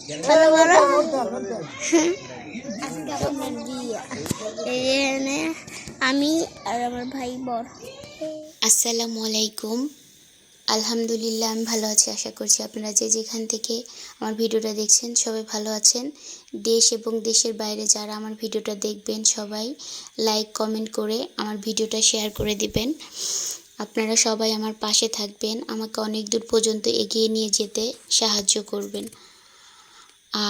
ভালো বলো। আজকে আমার বিয়ে, এখানে আমি আর আমার ভাই বড়। আসসালামু আলাইকুম। আলহামদুলিল্লাহ আমি ভালো আছি। আশা করছি আপনারা যে যেখান থেকে আমার ভিডিওটা দেখছেন সবাই ভালো আছেন। দেশ এবং দেশের বাইরে যারা আমার ভিডিওটা দেখবেন সবাই লাইক কমেন্ট করে আমার ভিডিওটা শেয়ার করে দিবেন। আপনারা সবাই আমার পাশে থাকবেন, আমাকে অনেক দূর পর্যন্ত এগিয়ে নিয়ে যেতে সাহায্য করবেন।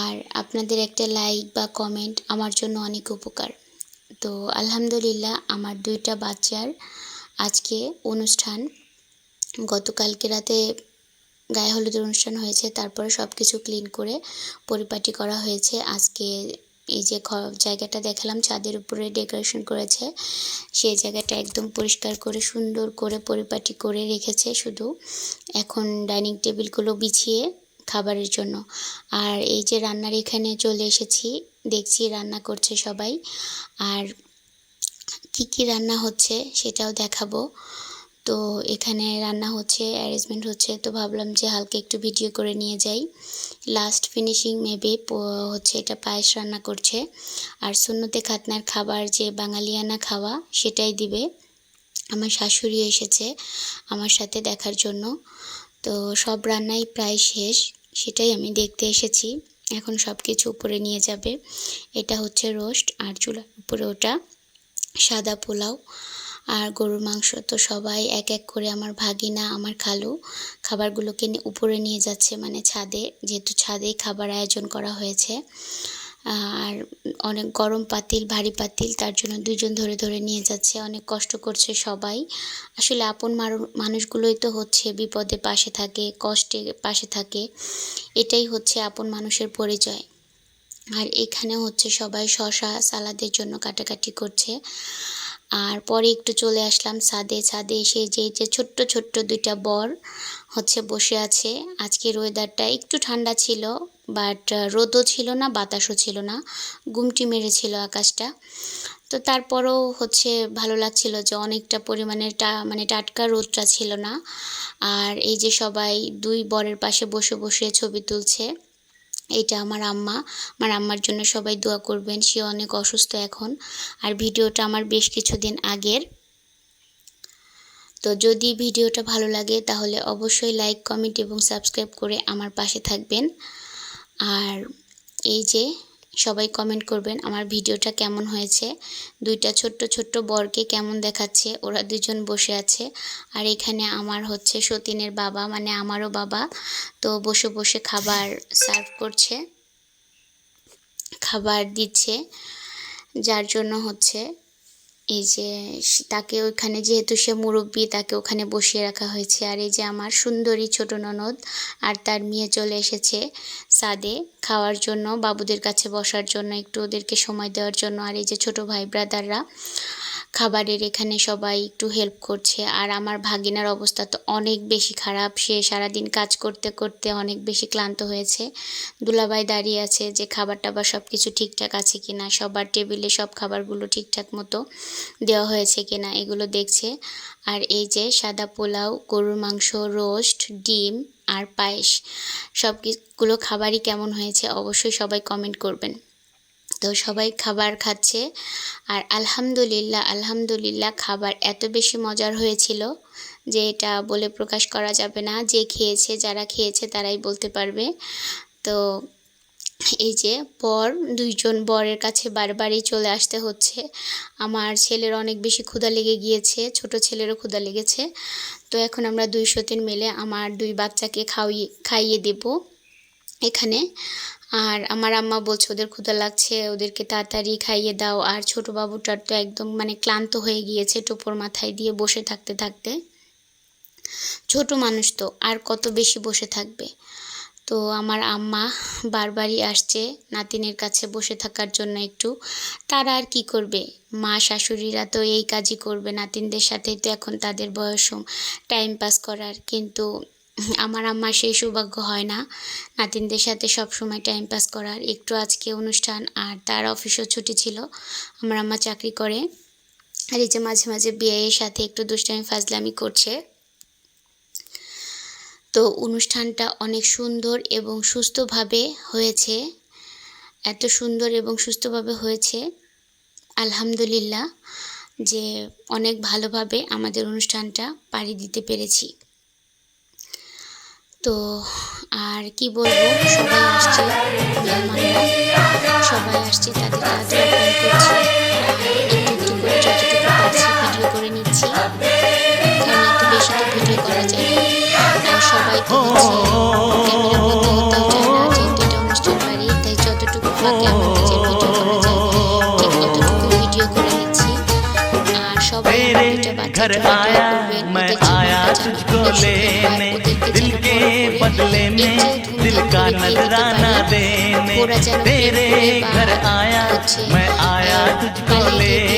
আর আপনাদের একটা লাইক বা কমেন্ট আমার জন্য অনেক উপকার। তো আলহামদুলিল্লাহ আমার 2টা বাচ্চার আজকে অনুষ্ঠান। গতকালকে রাতে গায়ে হলুদের অনুষ্ঠান হয়েছে, তারপরে সব কিছু ক্লিন করে পরিপাটি করা হয়েছে। আজকে এই যে জায়গাটা দেখালাম ছাদের উপরে ডেকোরেশন করেছে, সেই জায়গাটা একদম পরিষ্কার করে সুন্দর করে পরিপাটি করে রেখেছে। শুধু এখন ডাইনিং টেবিলগুলো বিছিয়ে খাবারের জন্য। আর এই যে রান্নার এখানে চলে এসেছি, দেখছি রান্না করছে সবাই। আর কি কি রান্না হচ্ছে সেটাও দেখাবো। তো এখানে রান্না হচ্ছে, অ্যারেঞ্জমেন্ট হচ্ছে, তো ভাবলাম যে হালকা একটু ভিডিও করে নিয়ে যাই। লাস্ট ফিনিশিং মেবি হচ্ছে এটা পায়েস রান্না করছে। আর সুন্নতে খাতনার খাবার যে বাঙালিয়ানা খাওয়া সেটাই দিবে। আমার শাশুড়ি এসেছে আমার সাথে দেখার জন্য। তো সব রান্নাই প্রায় শেষ, সেটাই আমি দেখতে এসেছি। এখন সব কিছু উপরে নিয়ে যাবে। এটা হচ্ছে রোস্ট, আর চুলার উপরে ওটা সাদা পোলাও আর গরুর মাংস। তো সবাই এক এক করে আমার ভাগিনা আমার খালু খাবারগুলোকে উপরে নিয়ে যাচ্ছে, মানে ছাদে, যেহেতু ছাদেই খাবার আয়োজন করা হয়েছে। আর অনেক গরম পাতিল, ভারী পাতিল, তার জন্য 2জন ধরে ধরে নিয়ে যাচ্ছে। অনেক কষ্ট করছে সবাই। আসলে আপন মানুষগুলোই তো হচ্ছে বিপদে পাশে থাকে, কষ্টে পাশে থাকে, এটাই হচ্ছে আপন মানুষের পরিচয়। আর এখানে হচ্ছে সবাই শশা সালাদের জন্য কাটাকাটি করছে। আর পরে একটু চলে আসলাম ছাদে। ছাদে এসে যে ছোট্ট ছোট্ট 2টা বর হচ্ছে বসে আছে। আজকের ওয়েদারটা একটু ঠান্ডা ছিল, বাট রোদও ছিল না, বাতাসও ছিল না, গুমটি মেরেছিল আকাশটা। তো তারপরেও হচ্ছে ভালো লাগছিল যে অনেকটা পরিমাণের মানে টাটকা রোদটা ছিল না। আর এই যে সবাই 2 বরের পাশে বসে বসে ছবি তুলছে। এটা আমার আম্মা। আমার আম্মার জন্য সবাই দোয়া করবেন, সে অনেক অসুস্থ এখন। আর ভিডিওটা আমার বেশ কিছুদিন আগের। তো যদি ভিডিওটা ভালো লাগে তাহলে অবশ্যই লাইক কমেন্ট এবং সাবস্ক্রাইব করে আমার পাশে থাকবেন। আর এই যে সবাই কমেন্ট করবেন আমার ভিডিওটা কেমন হয়েছে, 2টা ছোট্ট ছোট্ট বরকে কেমন দেখাচ্ছে, ওরা 2জন বসে আছে। আর এখানে আমার হচ্ছে সতীনের বাবা, মানে আমারও বাবা, তো বসে বসে খাবার সার্ভ করছে, খাবার দিচ্ছে। যার জন্য হচ্ছে এই যে তাকে ওইখানে, যেহেতু সে মুরব্বি, তাকে ওখানে বসিয়ে রাখা হয়েছে। আর এই যে আমার সুন্দরী ছোট ননদ আর তার মেয়ে চলে এসেছে ছাদে খাওয়ার জন্য, বাবুদের কাছে বসার জন্য, একটু ওদেরকে সময় দেওয়ার জন্য। আর এই যে ছোট ভাই ব্রাদাররা খাবারের এখানে সবাই একটু হেল্প করছে। আর আমার ভাগিনার অবস্থা তো অনেক বেশি খারাপ, সে সারাদিন কাজ করতে করতে অনেক বেশি ক্লান্ত হয়েছে। দুলাভাই দাঁড়িয়ে আছে যে খাবার টাবার সব কিছু ঠিকঠাক আছে কিনা, সবার টেবিলে সব খাবারগুলো ঠিকঠাক মতো দেওয়া হয়েছে কিনা এগুলো দেখছে। আর এই যে সাদা পোলাও, গরুর মাংস, রোস্ট, ডিম আর পায়েস, সবগুলো খাবারই কেমন হয়েছে অবশ্যই সবাই কমেন্ট করবেন। তো সবাই খাবার খাচ্ছে। আর আলহামদুলিল্লাহ আলহামদুলিল্লাহ খাবার এত বেশি মজার হয়েছিল যে এটা বলে প্রকাশ করা যাবে না। যে খেয়েছে, যারা খেয়েছে তারাই বলতে পারবে। তো এই যে 2জন বরের কাছে বারবারই চলে আসতে হচ্ছে। আমার ছেলের অনেক বেশি ক্ষুধা লেগে গিয়েছে, ছোট ছেলেরও ক্ষুধা লেগেছে। তো এখন আমরা 2 সতীন মিলে আমার 2 বাচ্চাকে খাইয়ে দেব এখানে। আর আমার আম্মা বলছে ওদের ক্ষুধা লাগছে, ওদেরকে তাড়াতাড়ি খাইয়ে দাও। আর ছোট বাবুটার তো একদম মানে ক্লান্ত হয়ে গিয়েছে টোপর মাথায় দিয়ে বসে থাকতে থাকতে। ছোট মানুষ তো আর কত বেশি বসে থাকবে। তো আমার আম্মা বারবারই আসছে নাতিনের কাছে বসে থাকার জন্য একটু। তারা আর কি করবে, মা শাশুড়িরা তো এই কাজই করবে, নাতিনদের সাথেই তো এখন তাদের বয়স টাইম পাস করার। কিন্তু আমার আম্মার সেই সৌভাগ্য হয় না নাতিনদের সাথে সব সময় টাইম পাস করার। একটু আজকে অনুষ্ঠান আর তার অফিসও ছুটি ছিল, আমার আম্মা চাকরি করে। আর এই যে মাঝে মাঝে বিয়ের সাথে একটু দুষ্টামি ফাজলামি করছে। তো অনুষ্ঠানটা অনেক সুন্দর এবং সুস্থভাবে হয়েছে, এত সুন্দর এবং সুস্থভাবে হয়েছে আলহামদুলিল্লাহ, যে অনেক ভালোভাবে আমাদের অনুষ্ঠানটা পাড়ি দিতে পেরেছি। তো আর কি বলবো, সবাই আসছে, মেহমানরা সবাই আসছে, তাদেরকে আদর আপ্যায়ন করছি। একটু করে যতটুকু পারছি ভিডিও করে নিচ্ছি, কারণ একটু বেশি তো ভিডিও করা যায় না। আর সবাই তো হচ্ছে ক্যামেরা বন্ধ হতেও চায় না, যেহেতু এটা অনুষ্ঠান বাড়ি, তাই যতটুকু ফাঁকে আমার নিজের ভিডিও করা যায় ঠিক অতটুকু ভিডিও করে নিচ্ছি। আর সবাই আমার দুটো বাচ্চার জন্য দোয়া করবেন, ওদের জীবনটা যেন অনেক সুখের হয়, ওদেরকে যেন বড় করে এর চেয়েও ধুমধাম করে বিয়ে দিতে পারি, ওরা যেন প্রেম করে বা হচ্ছে পালিয়ে গিয়ে বিয়ে না করে।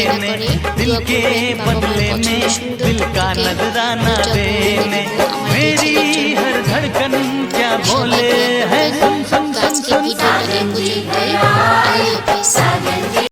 দোয়া করবেন বাবা মার পছন্দ সুন্দর থেকে দুটো বউ এনে দেবো আমার দুই ছেলের জন্য। সবাই দোয়া করবেন। তো আজকে ভিডিওটা এই পর্যন্তই।